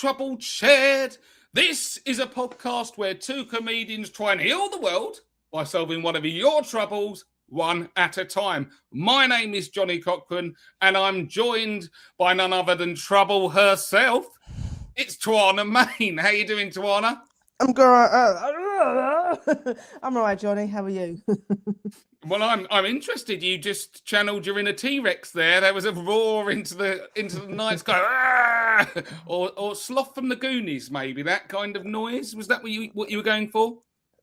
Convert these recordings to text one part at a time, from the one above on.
Troubled Shared. This is a podcast where two comedians try and heal the world by solving one of your troubles one at a time. My name is Johnny Cochrane, and I'm joined by none other than Trouble herself. It's Twayna Mayne. How you doing, Twayna? I'm good. I'm all right, Johnny. How are you? Well, I'm interested. You just channeled your inner T-Rex there. There was a roar into the night sky, or Sloth from the Goonies, maybe that kind of noise. Was that what you were going for?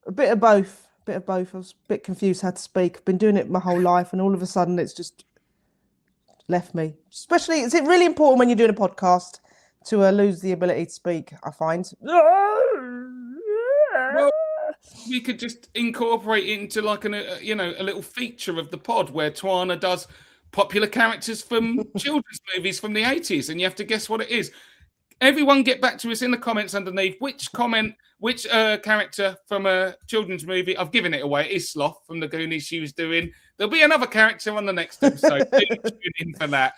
A bit of both. I was a bit confused how to speak. I've been doing it my whole life, and all of a sudden, it's just left me. Especially, is it really important when you're doing a podcast to lose the ability to speak? I find. Well, we could just incorporate it into like a little feature of the pod where Twayna does popular characters from children's movies from the 80s, and you have to guess what it is. Everyone get back to us in the comments underneath which character from a children's movie. I've given it away. It is Sloth from the Goonies she was doing. There'll be another character on the next episode. Do tune in for that.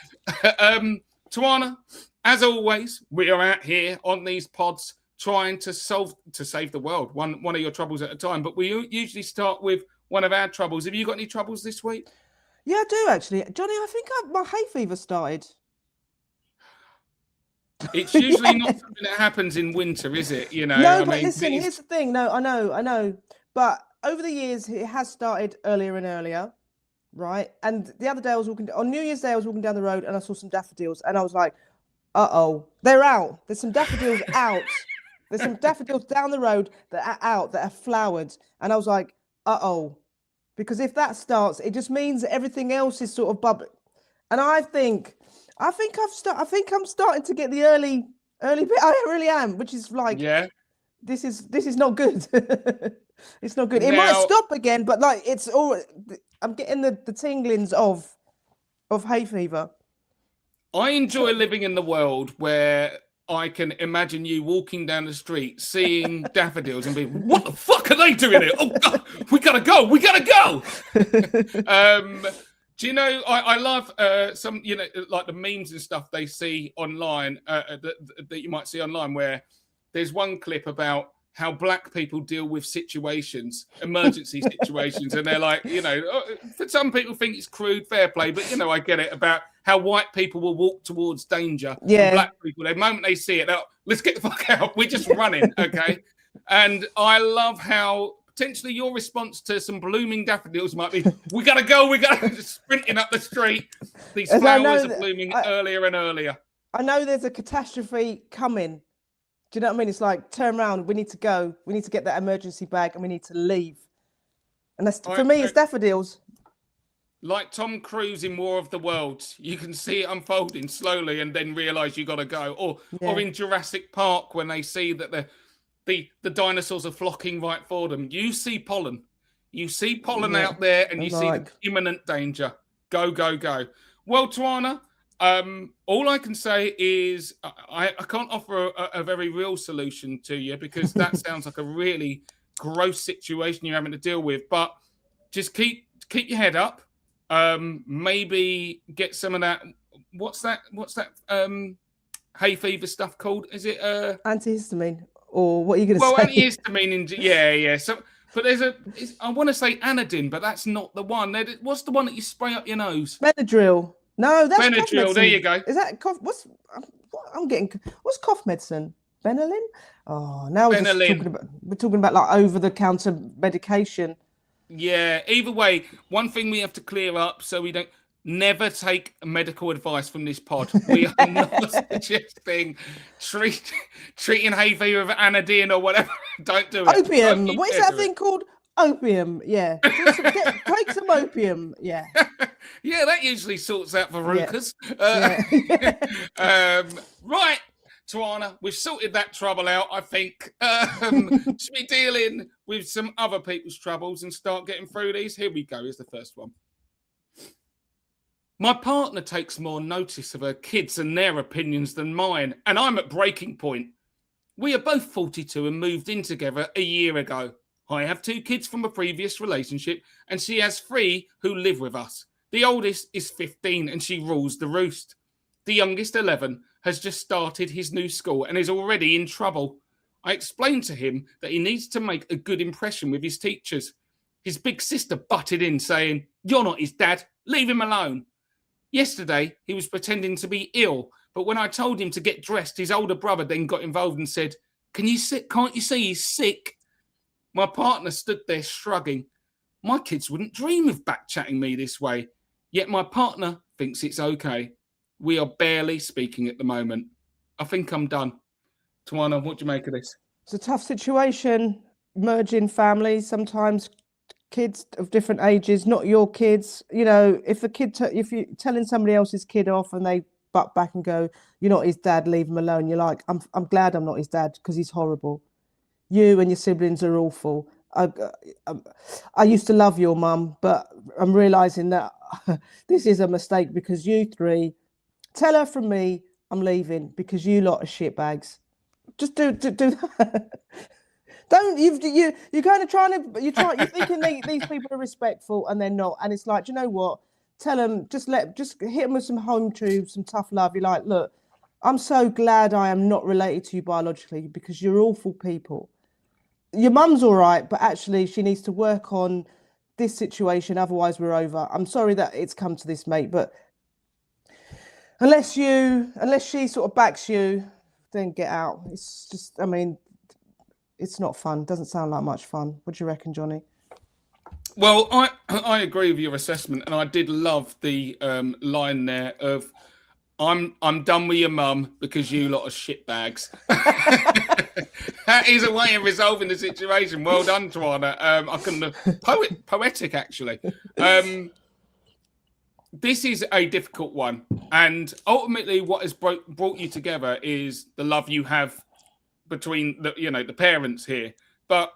Twayna, as always, we are out here on these pods trying to save the world, one of your troubles at a time. But we usually start with one of our troubles. Have you got any troubles this week? Yeah, I do actually, Johnny. I think my hay fever started. It's usually not something that happens in winter, is it? Listen, here's the thing. No, I know. But over the years, it has started earlier and earlier, right? And the other day, on New Year's Day, I was walking down the road and I saw some daffodils, and I was like, "Uh-oh, they're out. There's some daffodils out. There's some daffodils down the road that are out, that are flowered." And I was like, "Uh-oh," because if that starts, it just means that everything else is sort of bubbling. And I think I'm starting to get the early bit. I really am, which is like, yeah, this is not good. It's not good. It might stop again, but like it's all. I'm getting the tinglings of hay fever. I enjoy living in the world where I can imagine you walking down the street, seeing daffodils and being, "What the fuck are they doing here? Oh God, we gotta go. Do you know, I love some, like the memes and stuff they see online, that you might see online, where there's one clip about how black people deal with emergency situations. And they're like, for some people think it's crude, fair play, but, I get it, about how white people will walk towards danger. Yeah. And black people, the moment they see it, they're like, "Let's get the fuck out. We're just running." Okay. And I love how potentially your response to some blooming daffodils might be, "We gotta go, sprinting up the street." These flowers are blooming earlier and earlier. I know there's a catastrophe coming. Do you know what I mean? It's like, turn around, we need to go. We need to get that emergency bag and we need to leave. And that's, for me, it's daffodils. Like Tom Cruise in War of the Worlds, you can see it unfolding slowly and then realise you got to go. Or in Jurassic Park, when they see that the dinosaurs are flocking right for them. You see pollen. You see pollen out there, and you see the imminent danger. Go, go, go. Well, Twayna, all I can say is I can't offer a very real solution to you, because that sounds like a really gross situation you're having to deal with. But just keep your head up. Maybe get some of that. What's that? Hay fever stuff called? Is it antihistamine? Or what are you going to say? Well, antihistamine, yeah. So, but I want to say Anodin, but that's not the one. What's the one that you spray up your nose? Benadryl. No, that's Benadryl. There you go. Is that cough? What's cough medicine? Benylin? Oh, now we're talking about like over-the-counter medication. Yeah. Either way, one thing we have to clear up so we don't. Never take medical advice from this pod. We are not suggesting treating hay fever with Anodin or whatever. Don't do it. Opium. What is that thing called? Opium. Yeah. Take some opium. Yeah. Yeah, that usually sorts out verrucas. Yeah. Right, Twayna, we've sorted that trouble out, I think. Should we deal in with some other people's troubles and start getting through these? Here we go. Here's the first one. My partner takes more notice of her kids and their opinions than mine, and I'm at breaking point. We are both 42 and moved in together a year ago. I have 2 kids from a previous relationship, and she has 3 who live with us. The oldest is 15, and she rules the roost. The youngest, 11, has just started his new school and is already in trouble. I explained to him that he needs to make a good impression with his teachers. His big sister butted in saying, "You're not his dad, leave him alone." Yesterday, he was pretending to be ill, but when I told him to get dressed, his older brother then got involved and said, can't you see he's sick? My partner stood there shrugging. My kids wouldn't dream of back-chatting me this way, yet my partner thinks it's okay. We are barely speaking at the moment. I think I'm done. Twayna, what do you make of this? It's a tough situation, merging families, sometimes kids of different ages, not your kids. You know, if if you're telling somebody else's kid off and they butt back and go, "You're not his dad, leave him alone," you're like, I'm glad I'm not his dad because he's horrible. You and your siblings are awful. I used to love your mum, but I'm realizing that this is a mistake because you three, tell her from me I'm leaving because you lot are shitbags. Just do that. Don't you're kind of you're thinking these people are respectful and they're not, and it's like, do you know what? Tell them, just hit them with some home truths, some tough love. You're like, look, I'm so glad I am not related to you biologically because you're awful people. Your mum's all right, but actually she needs to work on this situation. Otherwise, we're over. I'm sorry that it's come to this, mate, but unless she sort of backs you, then get out. It's just, I mean, it's not fun. Doesn't sound like much fun. What do you reckon, Johnny? Well, I agree with your assessment, and I did love the line there of I'm done with your mum because you lot are shitbags. That is a way of resolving the situation. Well done, Twayna. I couldn't have poetic actually. This is a difficult one, and ultimately, what has brought you together is the love you have between the parents here. But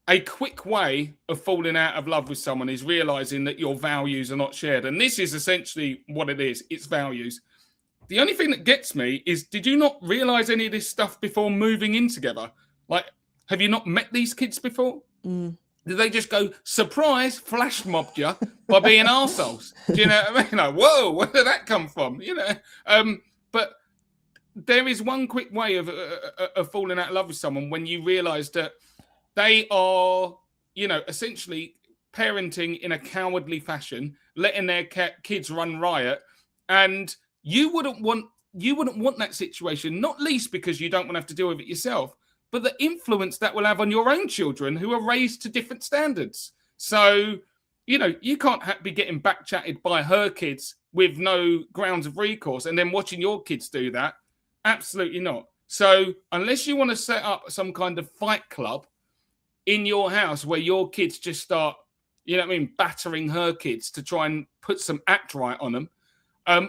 a quick way of falling out of love with someone is realizing that your values are not shared, and this is essentially what it is. It's values. The only thing that gets me is, did you not realize any of this stuff before moving in together? Like, have you not met these kids before? Did they just go, surprise, flash mobbed you by being arseholes? Do you know what I mean? Like, whoa, where did that come from? But there is one quick way of falling out of love with someone when you realize that they are, essentially parenting in a cowardly fashion, letting their kids run riot, and you wouldn't want that situation, not least because you don't want to have to deal with it yourself, but the influence that will have on your own children who are raised to different standards. So, you can't be getting back-chatted by her kids with no grounds of recourse and then watching your kids do that. Absolutely not. So unless you want to set up some kind of fight club in your house where your kids just start, battering her kids to try and put some act right on them,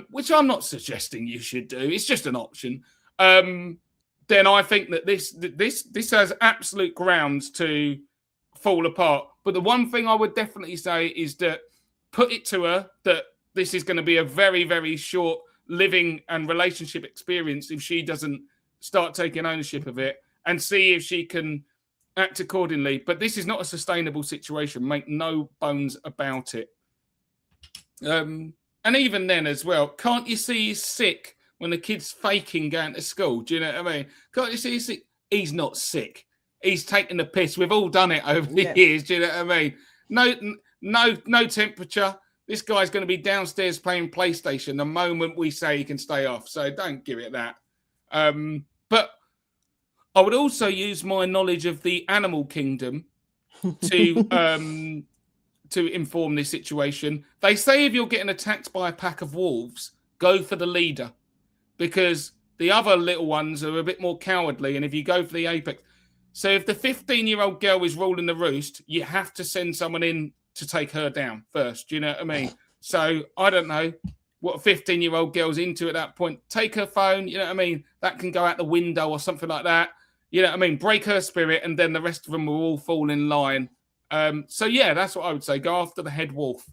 which I'm not suggesting you should do. It's just an option. Then I think that this has absolute grounds to fall apart. But the one thing I would definitely say is that put it to her that this is going to be a very, very short living and relationship experience if she doesn't start taking ownership of it, and see if she can act accordingly. But this is not a sustainable situation. Make no bones about it. And even then as well, can't you see he's sick when the kid's faking going to school? Do you know what I mean? Can't you see he's sick? He's not sick. He's taking the piss. We've all done it over the years. Do you know what I mean? No temperature. This guy's going to be downstairs playing PlayStation the moment we say he can stay off. So don't give it that. But I would also use my knowledge of the animal kingdom to inform this situation. They say if you're getting attacked by a pack of wolves, go for the leader, because the other little ones are a bit more cowardly. And if you go for the apex, so if the 15-year-old girl is ruling the roost, you have to send someone in to take her down first. Do you know what I mean? So I don't know what a 15-year-old girl's into at that point. Take her phone, you know what I mean? That can go out the window or something like that. You know what I mean? Break her spirit, and then the rest of them will all fall in line. So yeah, that's what I would say. Go after the head wolf.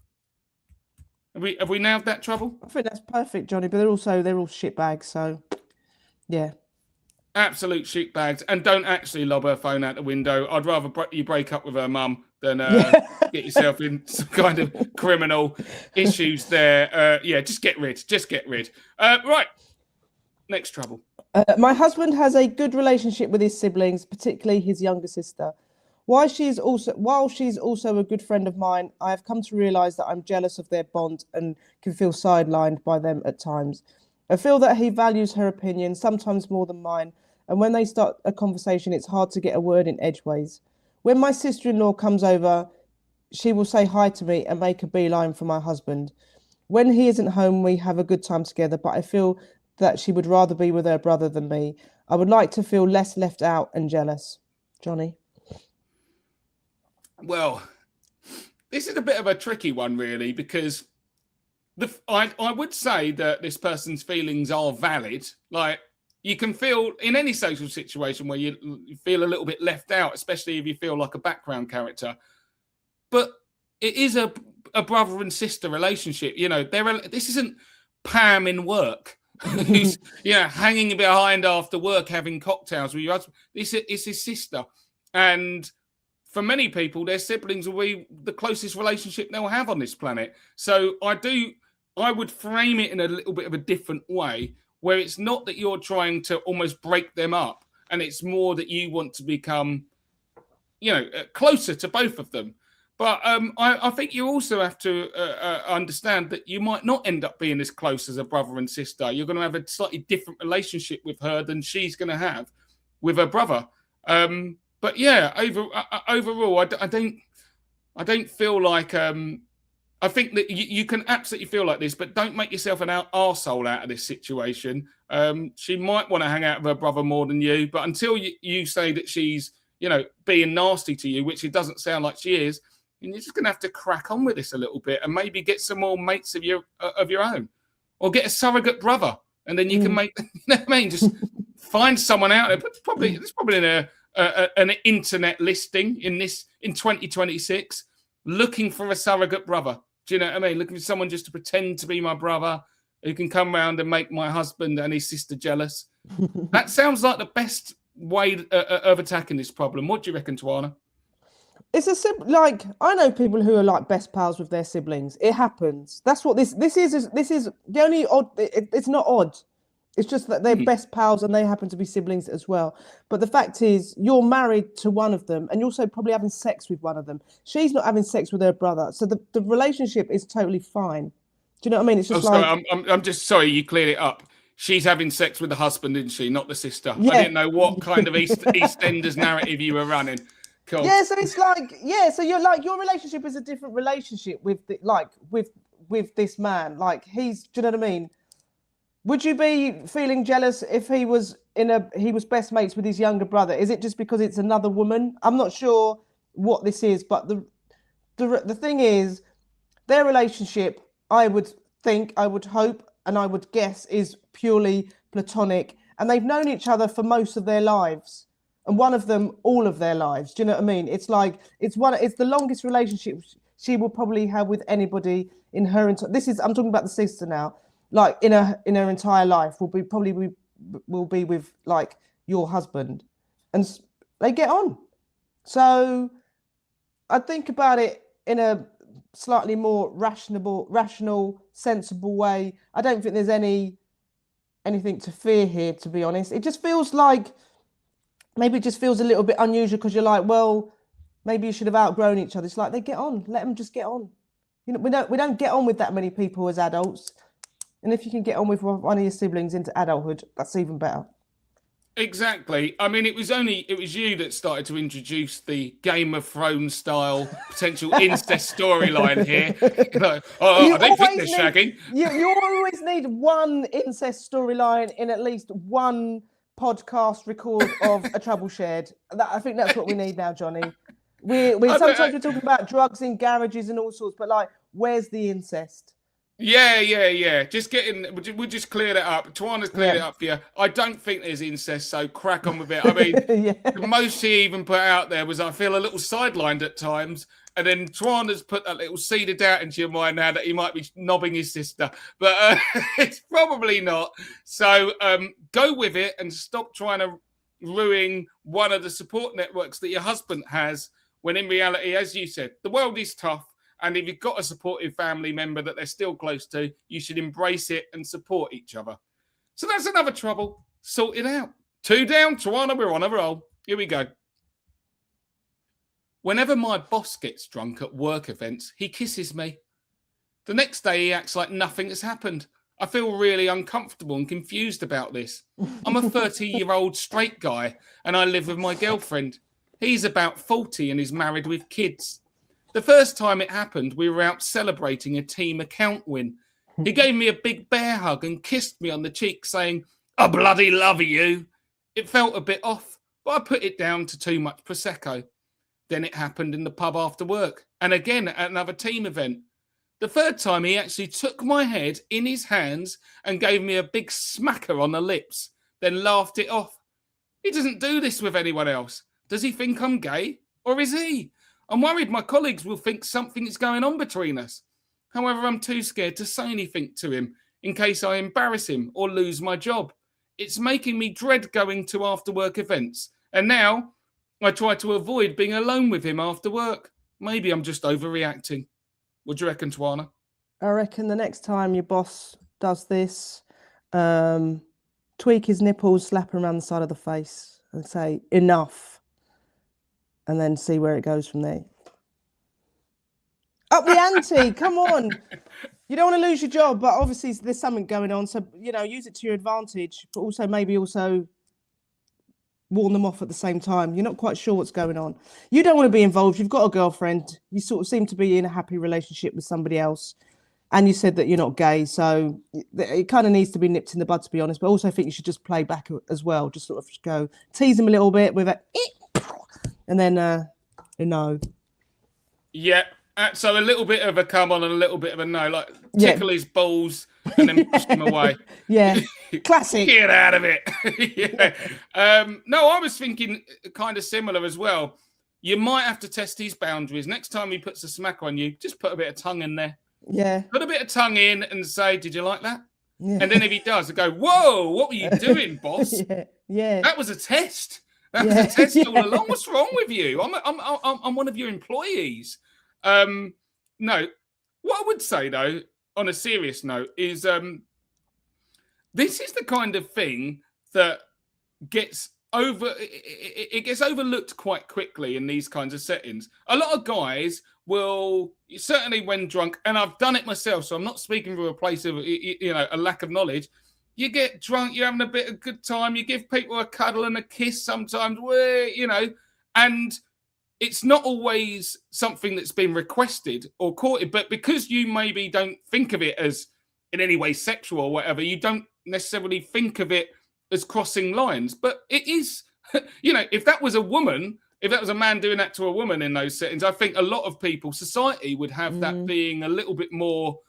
Have we nailed that, Trouble? I think that's perfect, Johnny. But they're all shitbags. So yeah, absolute shitbags. And don't actually lob her phone out the window. I'd rather you break up with her mum than get yourself in some kind of criminal issues there. Just get rid. Right. Next trouble. My husband has a good relationship with his siblings, particularly his younger sister. While she's also a good friend of mine, I have come to realise that I'm jealous of their bond and can feel sidelined by them at times. I feel that he values her opinion sometimes more than mine, and when they start a conversation, it's hard to get a word in edgeways. When my sister-in-law comes over, she will say hi to me and make a beeline for my husband. When he isn't home, we have a good time together, but I feel that she would rather be with her brother than me. I would like to feel less left out and jealous. Johnny? Well, this is a bit of a tricky one, really, because I would say that this person's feelings are valid. Like, you can feel in any social situation where you feel a little bit left out, especially if you feel like a background character. But it is a brother and sister relationship. You know, this isn't Pam in work who's hanging behind after work having cocktails with your husband. It's his sister, and for many people, their siblings will be the closest relationship they'll have on this planet. So I would frame it in a little bit of a different way, where it's not that you're trying to almost break them up, and it's more that you want to become, closer to both of them. But I think you also have to understand that you might not end up being as close as a brother and sister. You're going to have a slightly different relationship with her than she's going to have with her brother. But yeah, overall, I don't feel like. I think that you can absolutely feel like this, but don't make yourself an arsehole out of this situation. She might want to hang out with her brother more than you, but until you say that she's, being nasty to you, which it doesn't sound like she is, and you're just going to have to crack on with this a little bit and maybe get some more mates of your own, or get a surrogate brother, and then you can make. You know what I mean? Just find someone out there. But there's probably an internet listing in 2026, looking for a surrogate brother. Do you know what I mean? Looking for someone just to pretend to be my brother who can come round and make my husband and his sister jealous. That sounds like the best way of attacking this problem. What do you reckon, Twayna? It's I know people who are like best pals with their siblings. It happens. That's what this is. This is the only odd. It's not odd. It's just that they're best pals and they happen to be siblings as well. But the fact is, you're married to one of them and you're also probably having sex with one of them. She's not having sex with her brother. So the relationship is totally fine. Do you know what I mean? It's just I'm just sorry you cleared it up. She's having sex with the husband, isn't she? Not the sister. Yeah. I didn't know what kind of EastEnders narrative you were running. Cool. Yeah, so it's so you're like, your relationship is a different relationship with with this man. Like, do you know what I mean? Would you be feeling jealous if he was best mates with his younger brother? Is it just because it's another woman? I'm not sure what this is, but the thing is, their relationship, I would hope, and I would guess, is purely platonic, and they've known each other for most of their lives, and one of them all of their lives. Do you know what I mean? It's like it's the longest relationship she will probably have with anybody in her entire. I'm talking about the sister now. Like in her entire life will be with like your husband, and they get on. So I think about it in a slightly more rational, sensible way. I don't think there's anything to fear here, to be honest. It just feels like maybe it just feels a little bit unusual because you're like, well, maybe you should have outgrown each other. It's like they get on. Let them just get on. We don't get on with that many people as adults. And if you can get on with one of your siblings into adulthood, that's even better. Exactly. I mean, it was you that started to introduce the Game of Thrones style potential incest storyline here. I don't think they're shagging. You always need one incest storyline in at least one podcast record of a trouble shared. I think that's what we need now, Johnny. Sometimes we're talking about drugs in garages and all sorts, but like, where's the incest? Yeah. We'll just clear that up. Twayna's cleared it up for you. I don't think there's incest, so crack on with it. I mean, the most she even put out there was, I feel a little sidelined at times. And then Twayna's put that little seed of doubt into your mind now that he might be knobbing his sister. But it's probably not. So go with it and stop trying to ruin one of the support networks that your husband has, when in reality, as you said, the world is tough. And if you've got a supportive family member that they're still close to, you should embrace it and support each other. So that's another trouble sorted out. 2 down, Twayna, we're on a roll. Here we go. Whenever my boss gets drunk at work events, he kisses me. The next day, he acts like nothing has happened. I feel really uncomfortable and confused about this. I'm a 30-year-old straight guy, and I live with my girlfriend. He's about 40 and is married with kids. The first time it happened, we were out celebrating a team account win. He gave me a big bear hug and kissed me on the cheek, saying, "I bloody love you." It felt a bit off, but I put it down to too much Prosecco. Then it happened in the pub after work, and again at another team event. The third time, he actually took my head in his hands and gave me a big smacker on the lips, then laughed it off. He doesn't do this with anyone else. Does he think I'm gay? Or is he? I'm worried my colleagues will think something is going on between us. However, I'm too scared to say anything to him in case I embarrass him or lose my job. It's making me dread going to after-work events. And now I try to avoid being alone with him after work. Maybe I'm just overreacting. What do you reckon, Twayna? I reckon the next time your boss does this, tweak his nipples, slap him around the side of the face and say, "Enough," and then see where it goes from there. Up the ante, come on. You don't want to lose your job, but obviously there's something going on. So, use it to your advantage, but also maybe warn them off at the same time. You're not quite sure what's going on. You don't want to be involved. You've got a girlfriend. You sort of seem to be in a happy relationship with somebody else. And you said that you're not gay. So it kind of needs to be nipped in the bud, to be honest. But I also think you should just play back as well. Just sort of go tease him a little bit with it. And then, no. Yeah. So a little bit of a come on and a little bit of a no. Like tickle his balls and then push him away. Yeah. Classic. Get out of it. Yeah. No, I was thinking kind of similar as well. You might have to test his boundaries. Next time he puts a smack on you, just put a bit of tongue in there. Yeah. Put a bit of tongue in and say, "Did you like that?" Yeah. And then if he does, I go, "Whoa, what were you doing, boss?" Yeah. That was a test. That was a test all along. What's wrong with you? I'm one of your employees. No, what I would say though, on a serious note, is this is the kind of thing that gets overlooked quite quickly in these kinds of settings. A lot of guys will, certainly when drunk, and I've done it myself, so I'm not speaking from a place of a lack of knowledge. You get drunk, you're having a bit of good time, you give people a cuddle and a kiss sometimes, and it's not always something that's been requested or courted, but because you maybe don't think of it as in any way sexual or whatever, you don't necessarily think of it as crossing lines. But it is, if that was a woman, if that was a man doing that to a woman in those settings, I think a lot of people, society would have that being a little bit more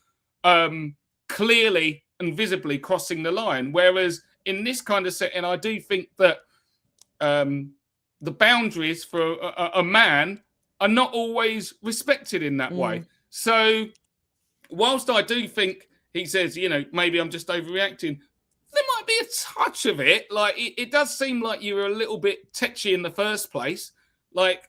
clearly and visibly crossing the line. Whereas in this kind of setting, I do think that the boundaries for a man are not always respected in that way. So whilst I do think he says, maybe I'm just overreacting, there might be a touch of it. Like it does seem like you were a little bit tetchy in the first place. Like,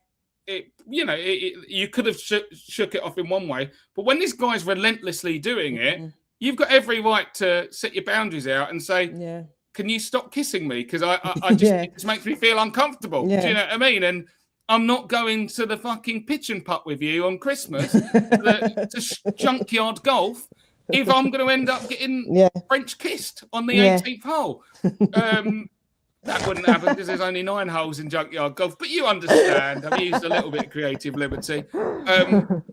you could have shook it off in one way. But when this guy's relentlessly doing it, you've got every right to set your boundaries out and say, "Can you stop kissing me? Because I just it just makes me feel uncomfortable." Yeah. Do you know what I mean? And I'm not going to the fucking pitch and putt with you on Christmas to junkyard golf if I'm going to end up getting French kissed on the 18th hole. That wouldn't happen because there's only 9 holes in junkyard golf. But you understand. I've used a little bit of creative liberty.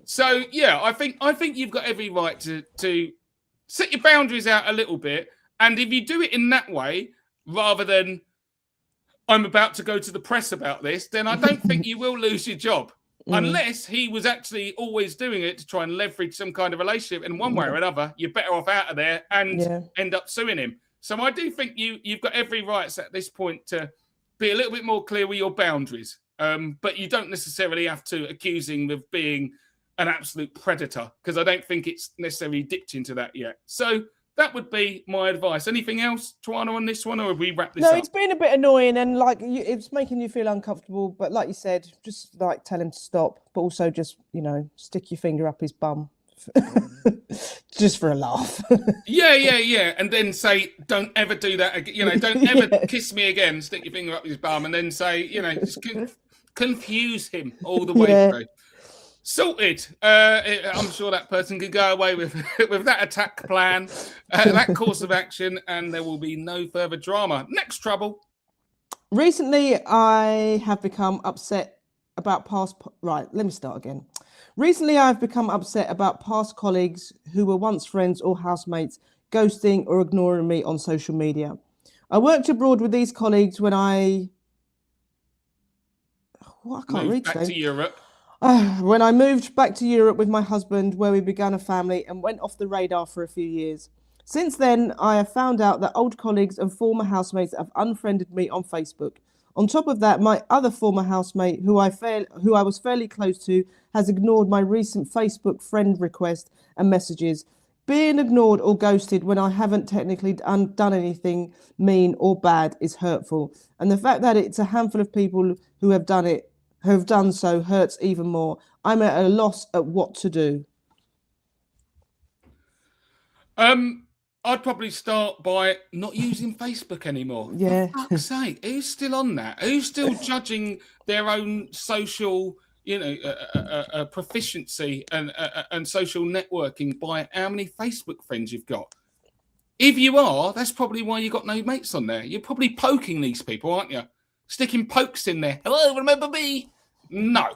So yeah, I think you've got every right to set your boundaries out a little bit. And if you do it in that way, rather than "I'm about to go to the press about this," then I don't think you will lose your job. Unless he was actually always doing it to try and leverage some kind of relationship. And one way or another, you're better off out of there and end up suing him. So I do think you've got every right at this point to be a little bit more clear with your boundaries. But you don't necessarily have to accuse him of being an absolute predator, because I don't think it's necessarily dipped into that yet. So that would be my advice. Anything else, Twayna, on this one, or have we wrapped this up? No, it's been a bit annoying and it's making you feel uncomfortable. But like you said, just tell him to stop, but also just, stick your finger up his bum Just for a laugh. Yeah. And then say, don't ever do that again. You know, don't ever kiss me again, stick your finger up his bum, and then say, you know, just confuse him all the way through. Sorted. I'm sure that person could go away with that attack plan, that course of action, and there will be no further drama. Next trouble. Recently, I have become upset about past... Right, let me start again. Recently, I've become upset about past colleagues who were once friends or housemates ghosting or ignoring me on social media. I worked abroad with these colleagues when I... What? I can't read back to Europe. When I moved back to Europe with my husband, where we began a family and went off the radar for a few years. Since then, I have found out that old colleagues and former housemates have unfriended me on Facebook. On top of that, my other former housemate, who I was fairly close to, has ignored my recent Facebook friend request and messages. Being ignored or ghosted when I haven't technically done anything mean or bad is hurtful. And the fact that it's a handful of people who have done so hurts even more. I'm at a loss at what to do. I'd probably start by not using Facebook anymore. Yeah. For fuck's sake, who's still on that? Who's still judging their own social, proficiency and social networking by how many Facebook friends you've got? If you are, that's probably why you got no mates on there. You're probably poking these people, aren't you? Sticking pokes in there. Hello, remember me? No,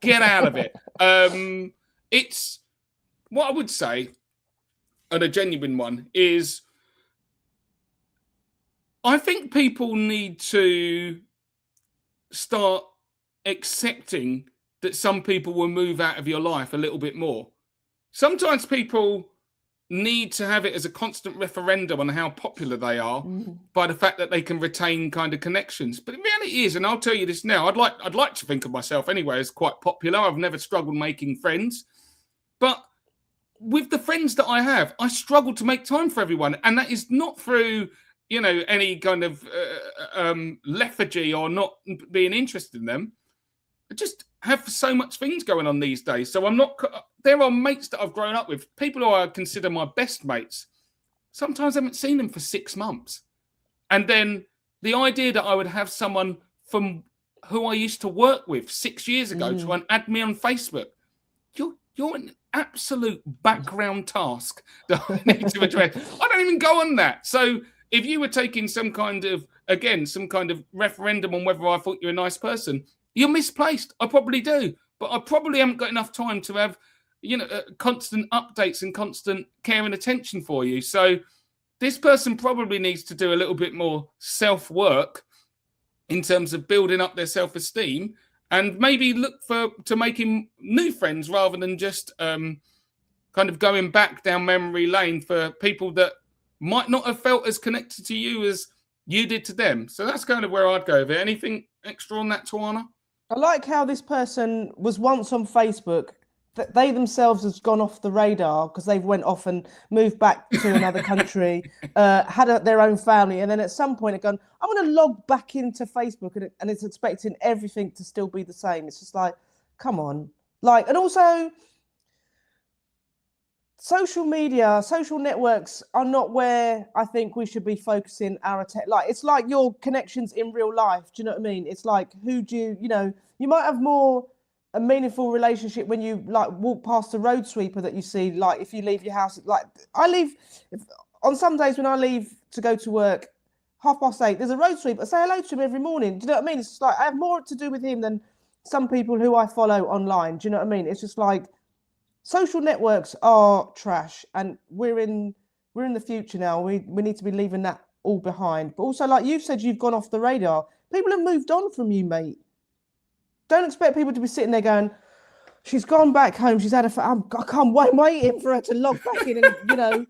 get out of it. It's what I would say, and a genuine one, is I think people need to start accepting that some people will move out of your life a little bit more. Sometimes people need to have it as a constant referendum on how popular they are by the fact that they can retain kind of connections. But the reality is, and I'll tell you this now, I'd like to think of myself anyway as quite popular. I've never struggled making friends. But with the friends that I have, I struggle to make time for everyone. And that is not through, any kind of lethargy or not being interested in them. I just have so much things going on these days. So there are mates that I've grown up with, people who I consider my best mates. Sometimes I haven't seen them for 6 months. And then the idea that I would have someone from who I used to work with 6 years ago try and add me on Facebook. You're an absolute background task that I need to address. I don't even go on that. So if you were taking some kind of referendum on whether I thought you're a nice person, you're misplaced. I probably do. But I probably haven't got enough time to have, constant updates and constant care and attention for you. So this person probably needs to do a little bit more self-work in terms of building up their self-esteem and maybe look to making new friends rather than just kind of going back down memory lane for people that might not have felt as connected to you as you did to them. So that's kind of where I'd go with it. Anything extra on that, Twayna? I like how this person was once on Facebook, that they themselves has gone off the radar because they've went off and moved back to another country, had their own family, and then at some point have gone, I'm going to log back into Facebook, and it's expecting everything to still be the same. It's just like, come on. And also, social media, social networks are not where I think we should be focusing our attention. It's like your connections in real life. Do you know what I mean? It's like, who do you might have more a meaningful relationship when you walk past a road sweeper that you see, if you leave your house. On some days when I leave to go to work, 8:30, there's a road sweeper. I say hello to him every morning. Do you know what I mean? It's just I have more to do with him than some people who I follow online. Do you know what I mean? It's just social networks are trash, and we're in the future now. We need to be leaving that all behind. But also, like you've said, you've gone off the radar. People have moved on from you, mate. Don't expect people to be sitting there going, she's gone back home. She's had I can't waiting for her to log back in and,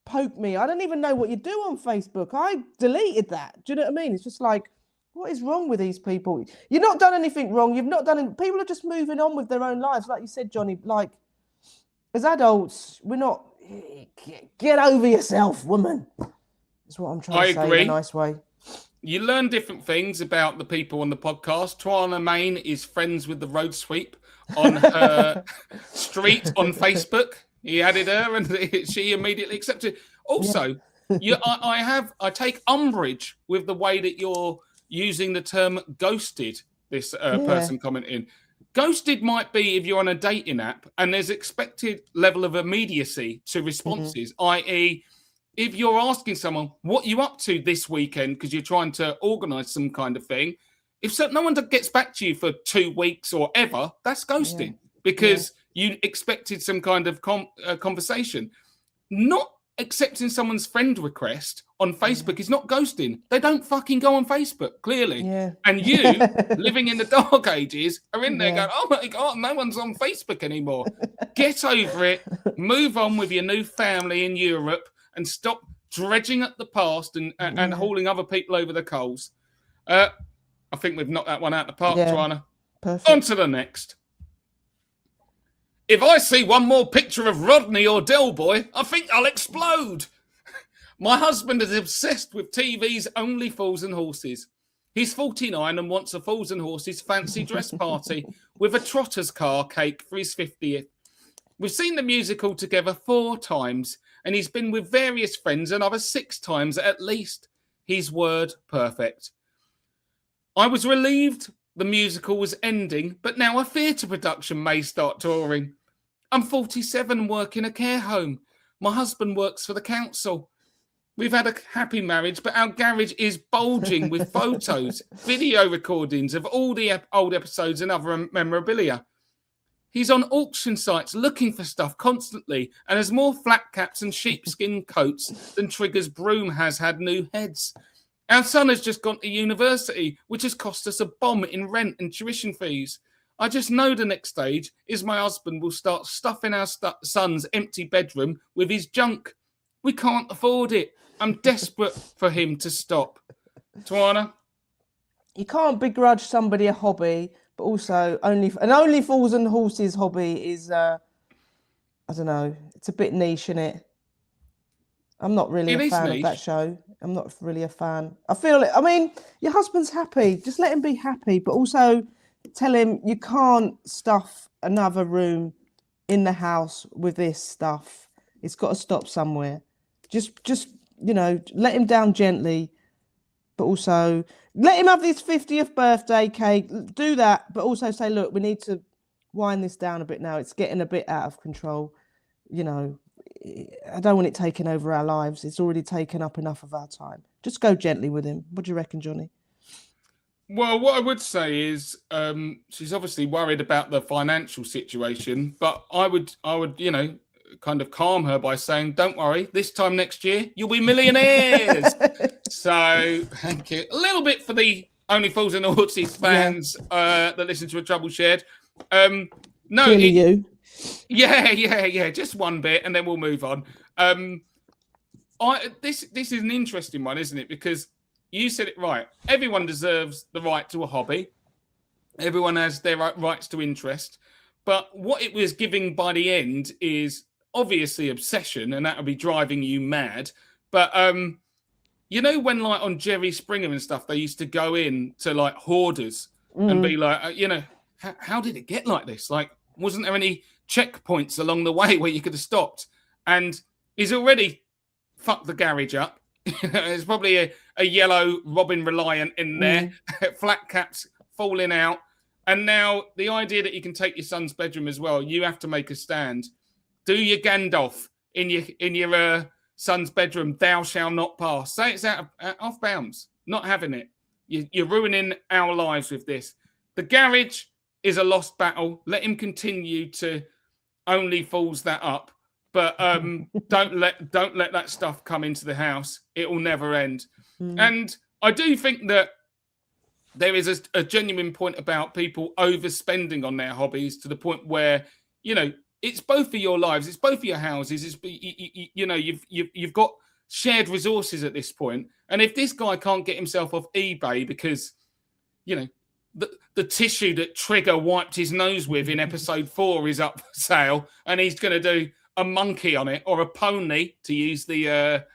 poke me. I don't even know what you do on Facebook. I deleted that. Do you know what I mean? It's just like, what is wrong with these people? You've not done anything wrong. You've not done it. People are just moving on with their own lives. Like you said, Johnny, as adults, we're not, get over yourself, woman. That's what I'm trying to say in a nice way. you learn different things about the people on the podcast. Twayna Mayne is friends with the road sweep on her street on Facebook. He added her, and she immediately accepted. Also, I take umbrage with the way that you're using the term ghosted. This person commenting. Ghosted might be if you're on a dating app and there's expected level of immediacy to responses, i.e., if you're asking someone, what are you up to this weekend because you're trying to organise some kind of thing, if no one gets back to you for 2 weeks or ever, that's ghosting because you expected some kind of conversation. Not accepting someone's friend request on Facebook is not ghosting. They don't fucking go on Facebook, clearly. Yeah. And you, living in the dark ages, are in there going, oh my God, no one's on Facebook anymore. Get over it. Move on with your new family in Europe and stop dredging at the past and hauling other people over the coals. I think we've knocked that one out of the park, Twayna. Perfect. On to the next. If I see one more picture of Rodney or Del Boy, I think I'll explode. My husband is obsessed with TV's Only Fools and Horses. He's 49 and wants a Fools and Horses fancy dress party with a trotter's car cake for his 50th. We've seen the musical together 4 times, and he's been with various friends another 6 times at least. His word perfect. I was relieved the musical was ending, but now a theatre production may start touring. I'm 47 and work in a care home. My husband works for the council. We've had a happy marriage, but our garage is bulging with photos, video recordings of all the old episodes and other memorabilia. He's on auction sites looking for stuff constantly and has more flat caps and sheepskin coats than Trigger's broom has had new heads. Our son has just gone to university, which has cost us a bomb in rent and tuition fees. I just know the next stage is my husband will start stuffing our son's empty bedroom with his junk. We can't afford it. I'm desperate for him to stop. Twayna? You can't begrudge somebody a hobby, but also only Fools and Horses hobby is, I don't know, it's a bit niche, isn't it? I'm not really a fan of that show. I'm not really a fan. I feel it. I mean, your husband's happy. Just let him be happy, but also tell him you can't stuff another room in the house with this stuff. It's got to stop somewhere. Just let him down gently, but also let him have his 50th birthday cake. Do that, but also say, look, we need to wind this down a bit now. It's getting a bit out of control. I don't want it taking over our lives. It's already taken up enough of our time. Just go gently with him. What do you reckon, Johnny? Well, what I would say is she's obviously worried about the financial situation, but I would, kind of calm her by saying, don't worry, this time next year, you'll be millionaires. So thank you. A little bit for the Only Fools and Horses fans that listen to A Trouble Shared. Clearly you. Yeah. Just one bit, and then we'll move on. This is an interesting one, isn't it? Because you said it right. Everyone deserves the right to a hobby. Everyone has their rights to interest. But what it was giving by the end is obviously obsession, and that would be driving you mad. But when like on Jerry Springer and stuff, they used to go in to like hoarders and be like, how did it get like this? Like, wasn't there any checkpoints along the way where you could have stopped? And he's already fucked the garage up. There's probably a yellow Robin Reliant in there, flat caps falling out. And now the idea that you can take your son's bedroom as well, you have to make a stand. Do your Gandalf in your son's bedroom, thou shalt not pass. Say it's off bounds, not having it. You're ruining our lives with this. The garage is a lost battle. Let him continue to only fools that up. But don't let that stuff come into the house. It will never end. And I do think that there is a genuine point about people overspending on their hobbies to the point where, it's both of your lives, it's both of your houses. You've got shared resources at this point. And if this guy can't get himself off eBay because, the tissue that Trigger wiped his nose with in episode 4 is up for sale, and he's going to do a monkey on it or a pony, to use the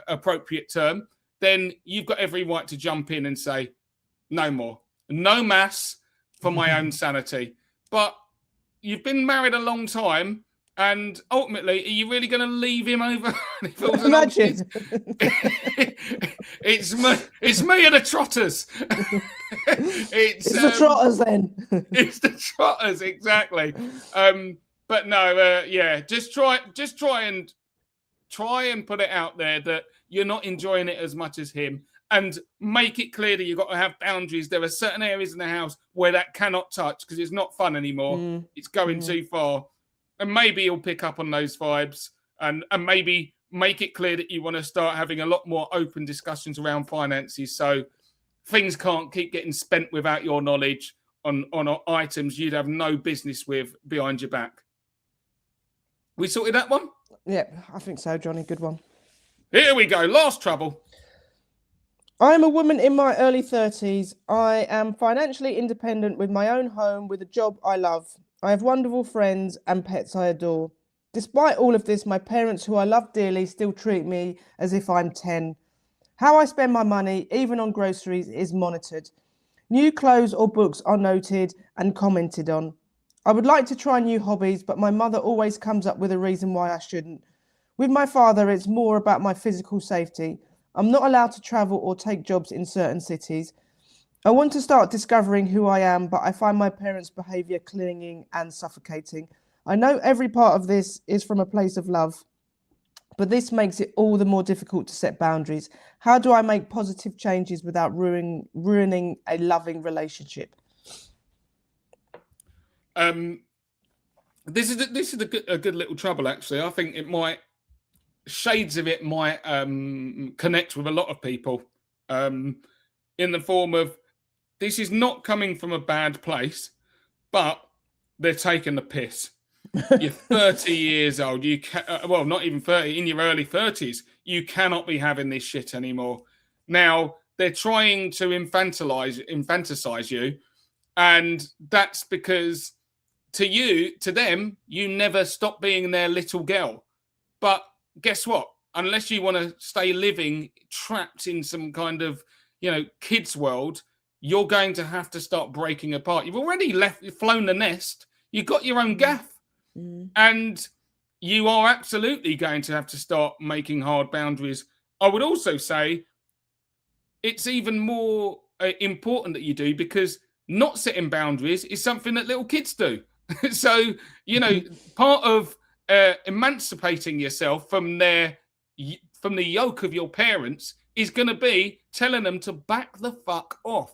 appropriate term, then you've got every right to jump in and say, no more. No mass for my own sanity. But you've been married a long time, and ultimately, are you really going to leave him over? Imagine. It's me and the Trotters. It's the Trotters then. It's the Trotters, exactly. But no, yeah, just try and put it out there that you're not enjoying it as much as him, and make it clear that you've got to have boundaries. There are certain areas in the house where that cannot touch because it's not fun anymore. It's going too far. And maybe he'll pick up on those vibes, and maybe make it clear that you want to start having a lot more open discussions around finances, so things can't keep getting spent without your knowledge on items you'd have no business with behind your back. We sorted that one? Yeah, I think so, Johnny. Good one. Here we go. Last trouble. I am a woman in my early 30s. I am financially independent with my own home, with a job I love. I have wonderful friends and pets I adore. Despite all of this, my parents, who I love dearly, still treat me as if I'm 10. How I spend my money, even on groceries, is monitored. New clothes or books are noted and commented on. I would like to try new hobbies, but my mother always comes up with a reason why I shouldn't. With my father, it's more about my physical safety. I'm not allowed to travel or take jobs in certain cities. I want to start discovering who I am, but I find my parents' behaviour clinging and suffocating. I know every part of this is from a place of love, but this makes it all the more difficult to set boundaries. How do I make positive changes without ruining a loving relationship? This is a good little trouble, actually. I think shades of it might connect with a lot of people, in the form of, this is not coming from a bad place, but they're taking the piss. You're 30 years old. You well, not even 30, in your early 30s. You cannot be having this shit anymore. Now, they're trying to infantilize you, and that's because to them, you never stop being their little girl. But guess what? Unless you want to stay living trapped in some kind of, kids' world, you're going to have to start breaking apart. You've already flown the nest. You've got your own gaff. And you are absolutely going to have to start making hard boundaries. I would also say it's even more important that you do, because not setting boundaries is something that little kids do. So, part of emancipating yourself from the yoke of your parents is going to be telling them to back the fuck off.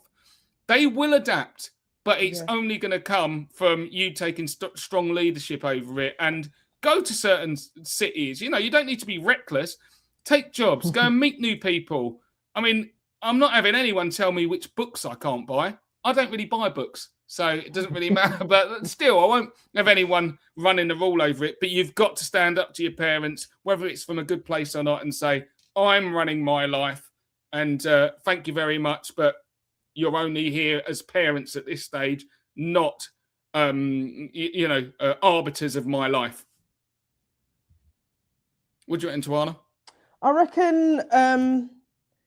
They will adapt, but it's only going to come from you taking strong leadership over it, and go to certain cities. You don't need to be reckless. Take jobs, go and meet new people. I mean, I'm not having anyone tell me which books I can't buy. I don't really buy books, so it doesn't really matter. But still, I won't have anyone running the rule over it. But you've got to stand up to your parents, whether it's from a good place or not, and say, I'm running my life, and thank you very much, but you're only here as parents at this stage, not, arbiters of my life. What do you reckon, Twayna? I reckon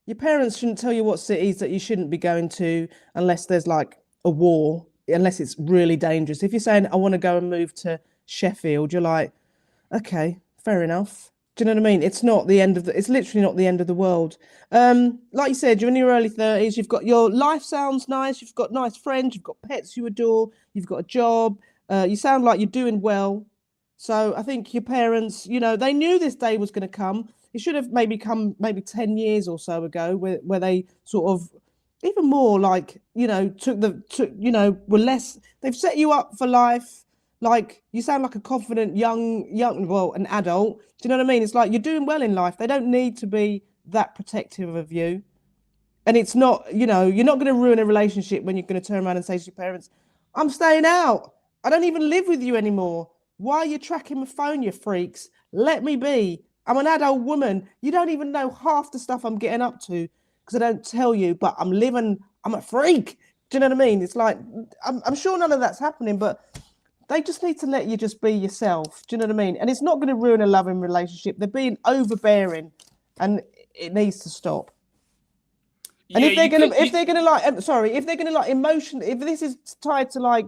your parents shouldn't tell you what cities that you shouldn't be going to unless there's like a war, unless it's really dangerous. If you're saying, I want to go and move to Sheffield, you're like, okay, fair enough. Do you know what I mean? It's not the end of it's literally not the end of the world. Like you said, you're in your early 30s, you've got, your life sounds nice, you've got nice friends, you've got pets you adore, you've got a job, you sound like you're doing well. So I think your parents, they knew this day was going to come. It should have maybe come 10 years or so ago, where they sort of, even more like, were less, they've set you up for life. Like, you sound like a confident an adult. Do you know what I mean? It's like, you're doing well in life. They don't need to be that protective of you. And it's not, you're not going to ruin a relationship when you're going to turn around and say to your parents, I'm staying out. I don't even live with you anymore. Why are you tracking my phone, you freaks? Let me be. I'm an adult woman. You don't even know half the stuff I'm getting up to because I don't tell you, but I'm a freak. Do you know what I mean? It's like, I'm sure none of that's happening, but they just need to let you just be yourself. Do you know what I mean? And it's not going to ruin a loving relationship. They're being overbearing, and it needs to stop. And if they're gonna like emotion, if this is tied to like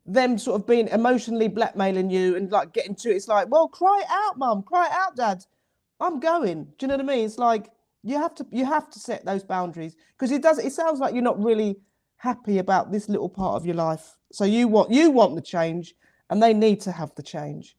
them sort of being emotionally blackmailing you and like getting to it, it's like, well, cry it out, mum, cry it out, dad. I'm going. Do you know what I mean? It's like you have to set those boundaries, because it sounds like you're not really happy about this little part of your life. So you want the change, and they need to have the change.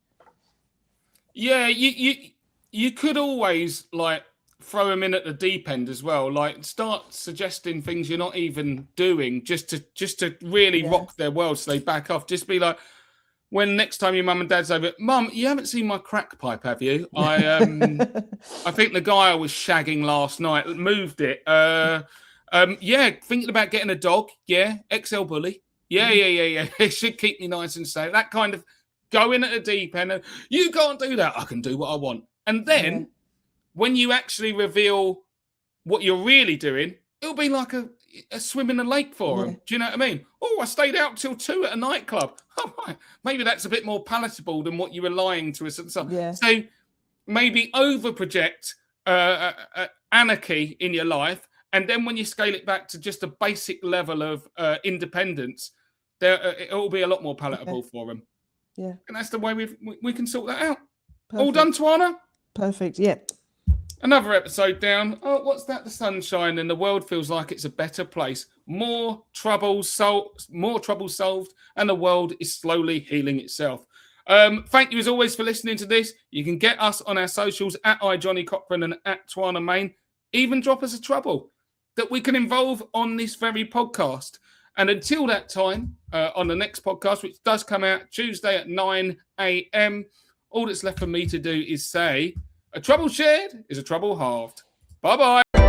Yeah, you could always like throw them in at the deep end as well. Like start suggesting things you're not even doing, just to really rock their world, so they back off. Just be like, when next time your mum and dad's over, Mum, you haven't seen my crack pipe, have you? I think the guy I was shagging last night moved it. Yeah, thinking about getting a dog. Yeah, XL bully. Yeah. It should keep me nice and safe. That kind of go in at the deep end. You can't do that. I can do what I want. And then when you actually reveal what you're really doing, it'll be like a swim in a lake for them. Do you know what I mean? Oh, I stayed out till 2 at a nightclub. Oh, right. Maybe that's a bit more palatable than what you were lying to us. So maybe over project anarchy in your life. And then when you scale it back to just a basic level of independence, it'll be a lot more palatable for them. Yeah. And that's the way we can sort that out. Perfect. All done, Twayna? Perfect. Yeah. Another episode down. Oh, what's that? The sunshine, and the world feels like it's a better place. More troubles solved, and the world is slowly healing itself. Thank you as always for listening to this. You can get us on our socials at @Johnny_Cochrane and at Twayna Mayne. Even drop us a trouble that we can involve on this very podcast. And until that time, on the next podcast, which does come out Tuesday at 9 a.m., all that's left for me to do is say, a trouble shared is a trouble halved. Bye-bye.